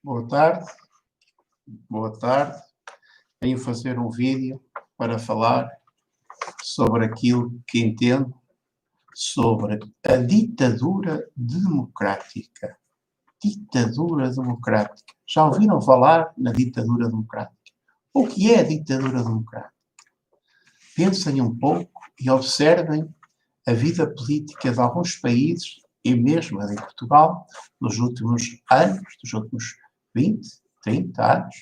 Boa tarde, boa tarde. Venho fazer um vídeo para falar sobre aquilo que entendo sobre a ditadura democrática. Ditadura democrática. Já ouviram falar na ditadura democrática? O que é a ditadura democrática? Pensem um pouco e observem a vida política de alguns países, e mesmo a de Portugal, nos últimos anos, dos últimos 20, 30 anos,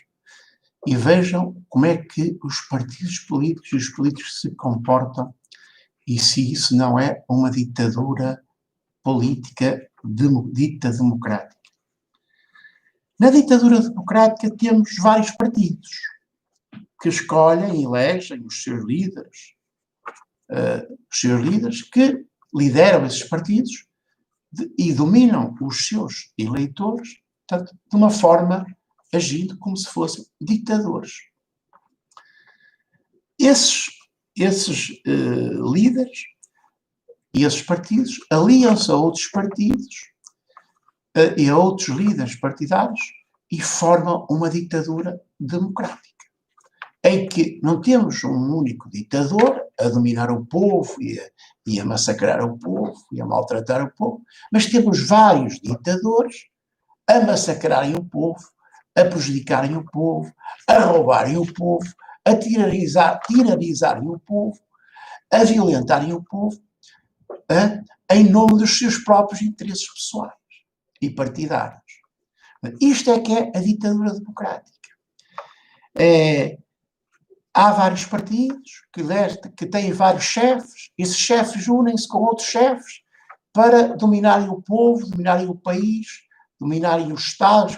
e vejam como é que os partidos políticos e os políticos se comportam e se isso não é uma ditadura política dita democrática. Na ditadura democrática temos vários partidos que escolhem e elegem os seus líderes que lideram esses partidos e dominam os seus eleitores, portanto, de uma forma agindo como se fossem ditadores. Esses líderes e esses partidos aliam-se a outros partidos e a outros líderes partidários e formam uma ditadura democrática, em que não temos um único ditador a dominar o povo e a massacrar o povo e a maltratar o povo, mas temos vários ditadores a massacrarem o povo, a prejudicarem o povo, a roubarem o povo, a tiranirizarem o povo, a violentarem o povo, em nome dos seus próprios interesses pessoais e partidários. Isto é que é a ditadura democrática. Há vários partidos que têm vários chefes, esses chefes unem-se com outros chefes para dominarem o povo, dominarem o país, dominarem os Estados,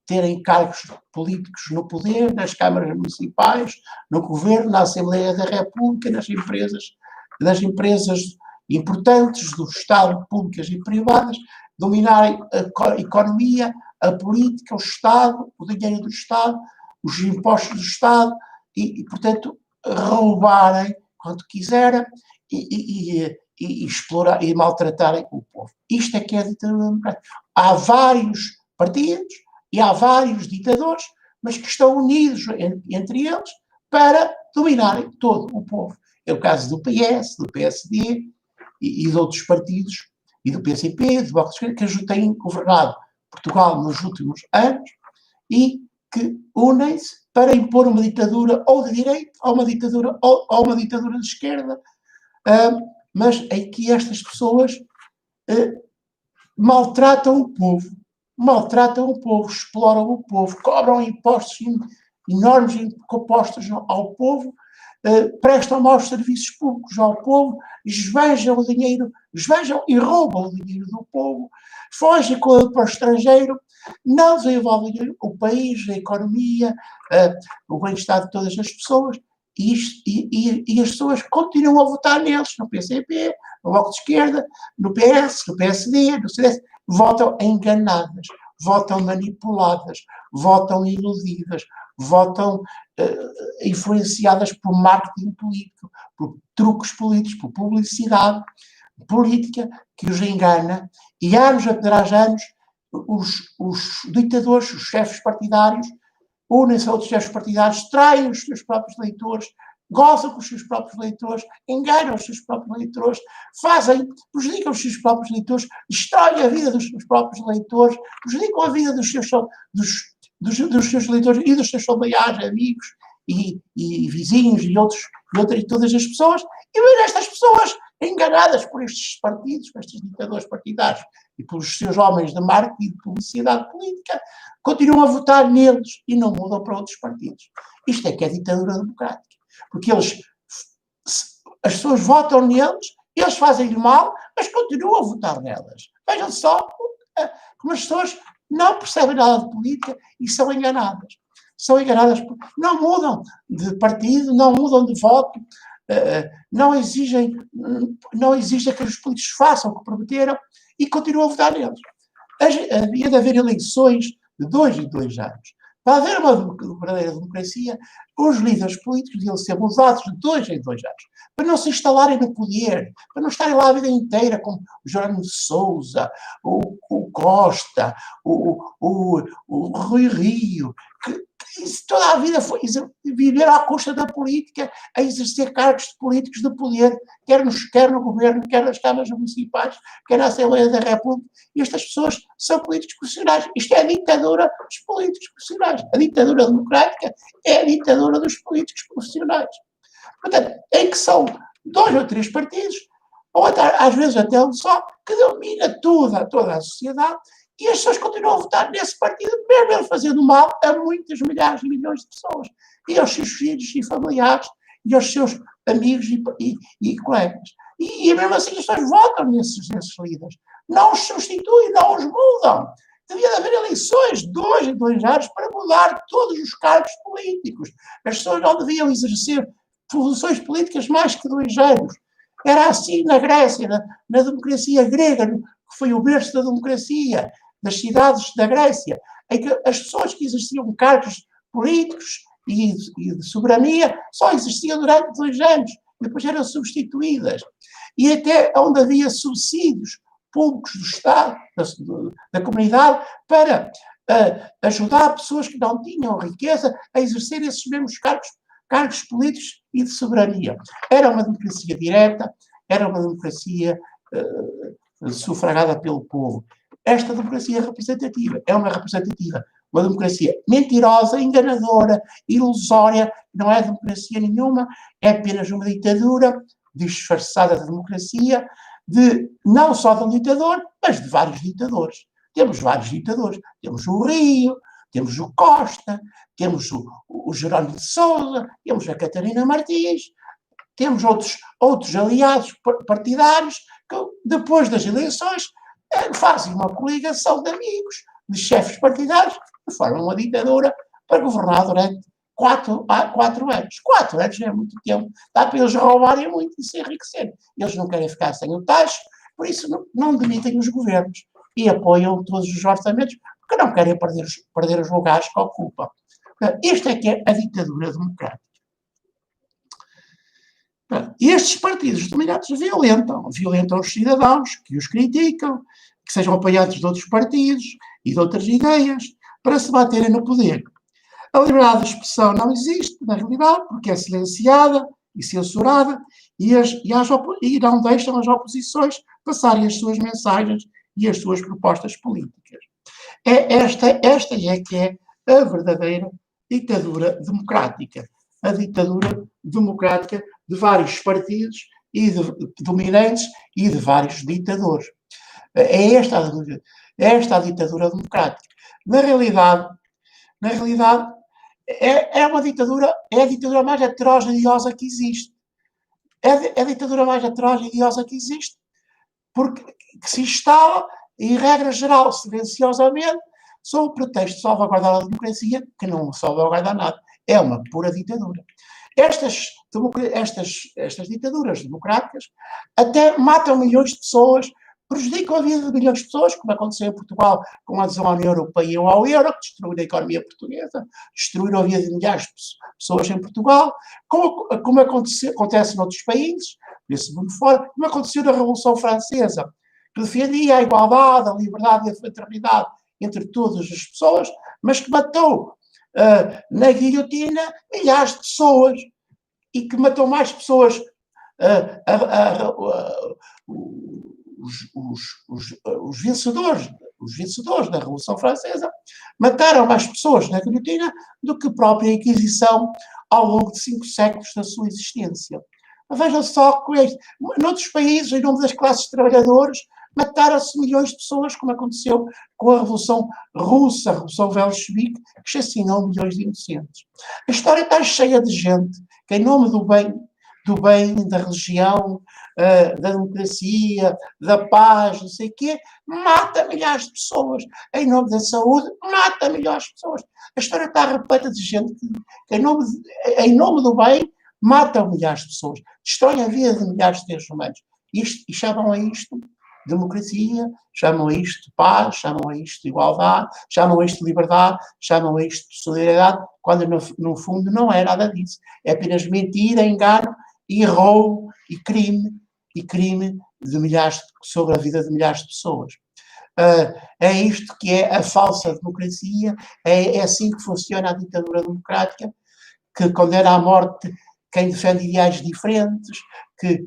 terem cargos políticos no poder, nas câmaras municipais, no governo, na Assembleia da República, nas empresas importantes do Estado, públicas e privadas, dominarem a economia, a política, o Estado, o dinheiro do Estado, os impostos do Estado e portanto, roubarem quanto quiserem e explorar e maltratarem o povo. Isto é que é a ditadura democrática. Há vários partidos e há vários ditadores, mas que estão unidos entre eles para dominarem todo o povo. É o caso do PS, do PSD e de outros partidos, e do PCP, do Bloco de Esquerda, que têm governado Portugal nos últimos anos e que unem-se para impor uma ditadura ou de direita, ou uma ditadura de esquerda, mas em que estas pessoas maltratam o povo, exploram o povo, cobram impostos enormes impostos ao povo, prestam maus serviços públicos ao povo, esbanjam o dinheiro, esbanjam e roubam o dinheiro do povo, fogem com ele para o estrangeiro, não desenvolvem o país, a economia, o bem-estar de todas as pessoas, e as pessoas continuam a votar neles, no PCP, no Bloco de Esquerda, no PS, no PSD, no CDS, votam enganadas, votam manipuladas, votam iludidas, votam influenciadas por marketing político, por truques políticos, por publicidade política que os engana, e anos atrás anos os ditadores, os chefes partidários, unem-se a outros chefes partidários, traem os seus próprios leitores, gozam com os seus próprios leitores, enganam os seus próprios leitores, prejudicam os seus próprios leitores, destroem a vida dos seus próprios leitores, prejudicam a vida dos seus leitores e dos seus familiares, amigos e vizinhos e todas as pessoas, e ver estas pessoas enganadas por estes partidos, por estes ditadores partidários e pelos seus homens de marketing e de publicidade política, continuam a votar neles e não mudam para outros partidos. Isto é que é ditadura democrática. Porque as pessoas votam neles, eles fazem-lhe mal, mas continuam a votar nelas. Vejam só como as pessoas não percebem nada de política e são enganadas. São enganadas, não mudam de partido, não mudam de voto, não exigem que os políticos façam o que prometeram e continuam a votar neles. Havia de haver eleições de 2 em 2 anos. Para haver uma verdadeira democracia, os líderes políticos deviam ser mudados de 2 em 2 anos, para não se instalarem no poder, para não estarem lá a vida inteira como o Jerónimo de Sousa, o Costa, o Rui Rio, que toda a vida foi viver à custa da política, a exercer cargos políticos de poder, quer no governo, quer nas câmaras municipais, quer na Assembleia da República. E estas pessoas são políticos profissionais. Isto é a ditadura dos políticos profissionais. A ditadura democrática é a ditadura dos políticos profissionais. Portanto, em que são 2 ou 3 partidos, ou até, às vezes até um só, que domina toda a sociedade, e as pessoas continuam a votar nesse partido, mesmo ele fazendo mal a muitas milhares e milhões de pessoas, e aos seus filhos e familiares, e aos seus amigos e colegas. E mesmo assim as pessoas votam nesses líderes. Não os substituem, não os mudam. Devia haver eleições de 2 em 2 anos para mudar todos os cargos políticos. As pessoas não deviam exercer funções políticas mais que 2 anos. Era assim na Grécia, na democracia grega, que foi o berço da democracia, das cidades da Grécia, em que as pessoas que exerciam cargos políticos e de soberania só exerciam durante 2 anos, depois eram substituídas. E até onde havia subsídios públicos do Estado, da comunidade, para ajudar pessoas que não tinham riqueza a exercer esses mesmos cargos políticos e de soberania. Era uma democracia direta, era uma democracia sufragada pelo povo. Esta democracia representativa é uma democracia mentirosa, enganadora, ilusória, não é democracia nenhuma, é apenas uma ditadura disfarçada de democracia, não só de um ditador, mas de vários ditadores. Temos vários ditadores. Temos o Rio, temos o Costa, temos o Jerónimo de Sousa, temos a Catarina Martins, temos outros aliados partidários que, depois das eleições, fazem uma coligação de amigos, de chefes partidários, que formam uma ditadura para governar durante 4 anos. 4 anos é muito tempo. Dá para eles roubarem muito e se enriquecerem. Eles não querem ficar sem o taxa, por isso não demitem os governos e apoiam todos os orçamentos, porque não querem perder os lugares que ocupam. Isto é que é a ditadura democrática. Estes partidos dominantes violentam os cidadãos que os criticam, que sejam apoiados de outros partidos e de outras ideias, para se manterem no poder. A liberdade de expressão não existe, na realidade, porque é silenciada e censurada e não deixam as oposições passarem as suas mensagens e as suas propostas políticas. Esta é que é a verdadeira ditadura democrática. A ditadura democrática de vários partidos e dominantes e de vários ditadores. É esta a ditadura democrática. Na realidade, é uma ditadura, é a ditadura mais atroz e odiosa que existe. É a ditadura mais atroz e odiosa que existe, porque que se instala, em regra geral, silenciosamente, sob o pretexto de salvaguardar a democracia, que não salvaguarda nada. É uma pura ditadura. Estas ditaduras democráticas até matam milhões de pessoas, prejudicam a vida de milhões de pessoas, como aconteceu em Portugal com a adesão à União Europeia ou ao euro, que destruiu a economia portuguesa, destruíram a vida de milhares de pessoas em Portugal, como acontece noutros países, nesse mundo fora, como aconteceu na Revolução Francesa, que defendia a igualdade, a liberdade e a fraternidade entre todas as pessoas, mas que matou na guilhotina milhares de pessoas e que matou mais pessoas os vencedores da Revolução Francesa mataram mais pessoas na guilhotina do que a própria Inquisição ao longo de 5 séculos da sua existência. Vejam só que noutros países, em nome das classes trabalhadoras, mataram-se milhões de pessoas, como aconteceu com a Revolução Russa, a Revolução Bolchevique, que chacinou milhões de inocentes. A história está cheia de gente que, em nome do bem, da religião, da democracia, da paz, não sei o quê, mata milhares de pessoas. Em nome da saúde, mata milhares de pessoas. A história está repleta de gente que em nome do bem, mata milhares de pessoas. Destrói a vida de milhares de seres humanos. E chamam a isto democracia, chamam a isto de paz, chamam a isto de igualdade, chamam a isto de liberdade, chamam a isto de solidariedade, quando no fundo não é nada disso. É apenas mentira, engano e roubo e crime de milhares, sobre a vida de milhares de pessoas. É isto que é a falsa democracia, é assim que funciona a ditadura democrática, que condena à morte quem defende ideais diferentes, que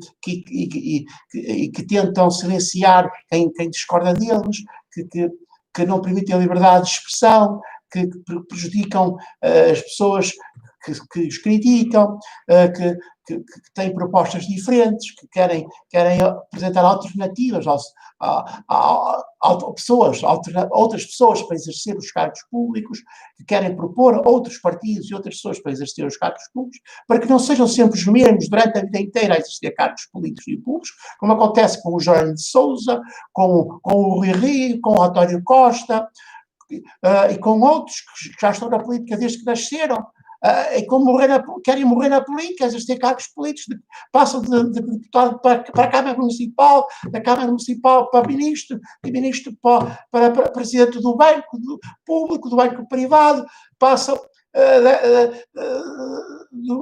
tentam silenciar quem discorda deles, que não permitem a liberdade de expressão, que prejudicam as pessoas que os criticam, que têm propostas diferentes, que querem apresentar alternativas outras pessoas para exercer os cargos públicos, que querem propor outros partidos e outras pessoas para exercer os cargos públicos, para que não sejam sempre os mesmos durante a vida inteira a exercer cargos políticos e públicos, como acontece com o Jerónimo de Sousa, com o Rui Rio, com o António Costa, e com outros que já estão na política desde que nasceram, e como querem morrer na política, exercer cargos políticos, passam de deputado para a Câmara Municipal, da Câmara Municipal para ministro, de ministro para presidente do banco público, do banco privado, passam de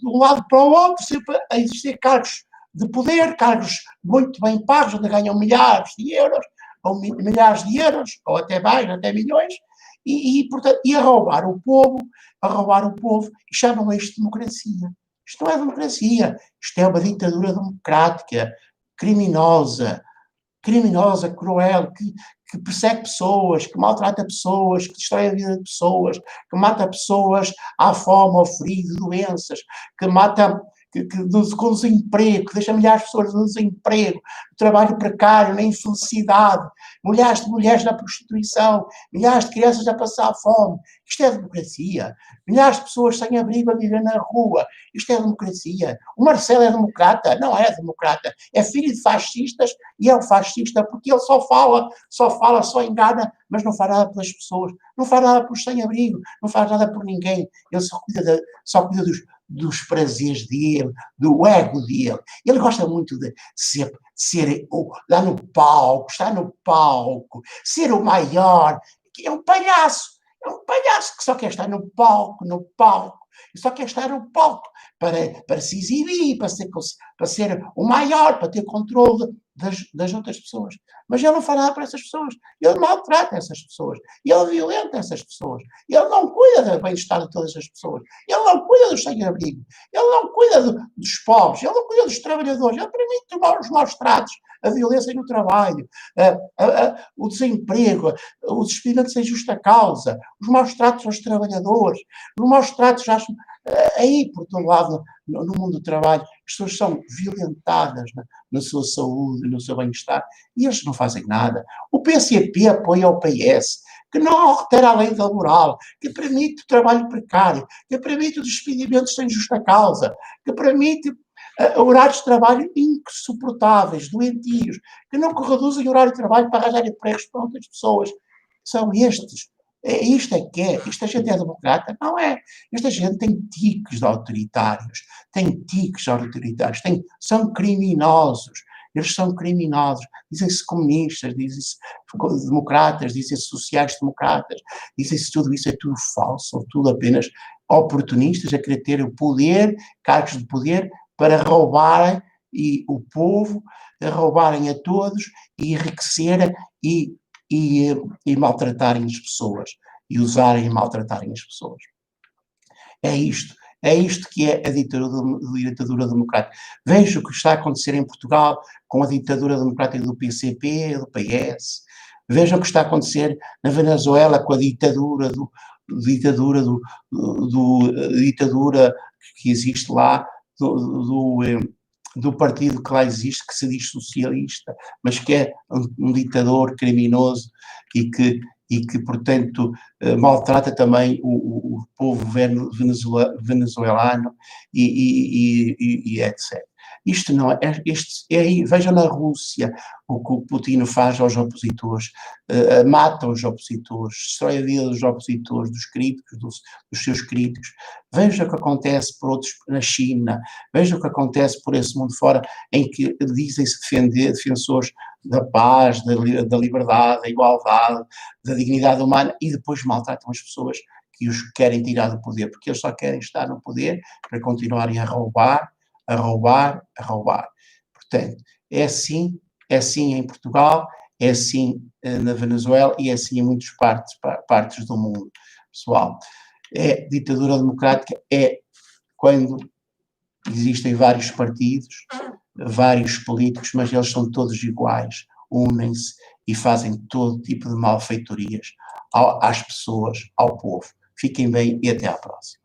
um lado para o outro, sempre a exercer cargos de poder, cargos muito bem pagos, onde ganham milhares de euros, ou milhares de euros, ou até mais, até milhões, portanto, a roubar o povo, e chamam isto de democracia. Isto não é democracia, isto é uma ditadura democrática, criminosa, cruel, que persegue pessoas, que maltrata pessoas, que destrói a vida de pessoas, que mata pessoas à fome, ao frio, de doenças, que mata com desemprego, que deixa milhares de pessoas no desemprego, no trabalho precário, na infelicidade, milhares de mulheres na prostituição, milhares de crianças a passar fome. Isto é democracia. Milhares de pessoas sem abrigo a viver na rua. Isto é democracia. O Marcelo é democrata? Não é democrata. É filho de fascistas e é um fascista porque ele só fala, só engana, mas não faz nada pelas pessoas, não faz nada pelos sem-abrigo, não faz nada por ninguém. Ele só cuida dos prazeres dele, do ego dele. Ele gosta muito de ser lá no palco, estar no palco, ser o maior, que é um palhaço que só quer estar no palco, e só quer estar no palco para se exibir, para ser o maior, para ter controle das outras pessoas. Mas ele não faz nada para essas pessoas, ele maltrata essas pessoas, ele violenta essas pessoas, ele não cuida do bem-estar de todas as pessoas, ele não cuida dos sem-abrigo, ele não cuida dos pobres, ele não cuida dos trabalhadores, ele permite os maus tratos, a violência no trabalho, o desemprego, os despedimentos sem justa causa, os maus tratos aos trabalhadores, os maus tratos aí por todo lado no mundo do trabalho. As pessoas são violentadas na sua saúde, no seu bem-estar, e eles não fazem nada. O PCP apoia o PS, que não altera a lei laboral, que permite o trabalho precário, que permite os despedimentos sem justa causa, que permite horários de trabalho insuportáveis, doentios, que não reduzem o horário de trabalho para arranjar empregos para outras pessoas. São estes. Isto é que é. Esta gente é democrata? Não é. Esta gente tem tiques autoritários. São criminosos. Eles são criminosos. Dizem-se comunistas, dizem-se democratas, dizem-se sociais-democratas, dizem-se tudo isso, é tudo falso, são tudo apenas oportunistas a querer ter o poder, cargos de poder, para roubarem o povo, a roubarem a todos e enriquecerem e maltratarem as pessoas, e usarem e maltratarem as pessoas. É isto que é a ditadura democrática. Veja o que está a acontecer em Portugal com a ditadura democrática do PCP, do PS. Veja o que está a acontecer na Venezuela com a ditadura que existe lá, do partido que lá existe, que se diz socialista, mas que é um ditador criminoso e que portanto, maltrata também o povo venezuelano e etc. Isto não é, vejam na Rússia o que o Putin faz aos opositores, mata os opositores, destrói a vida dos opositores, dos críticos, dos seus críticos. Veja o que acontece por outros, na China, veja o que acontece por esse mundo fora, em que dizem-se defensores da paz, da liberdade, da igualdade, da dignidade humana, e depois maltratam as pessoas que os querem tirar do poder, porque eles só querem estar no poder para continuarem a roubar, a roubar, a roubar. Portanto, é assim em Portugal, é assim na Venezuela e é assim em muitas partes do mundo, pessoal. Ditadura democrática é quando existem vários partidos, vários políticos, mas eles são todos iguais, unem-se e fazem todo tipo de malfeitorias às pessoas, ao povo. Fiquem bem e até à próxima.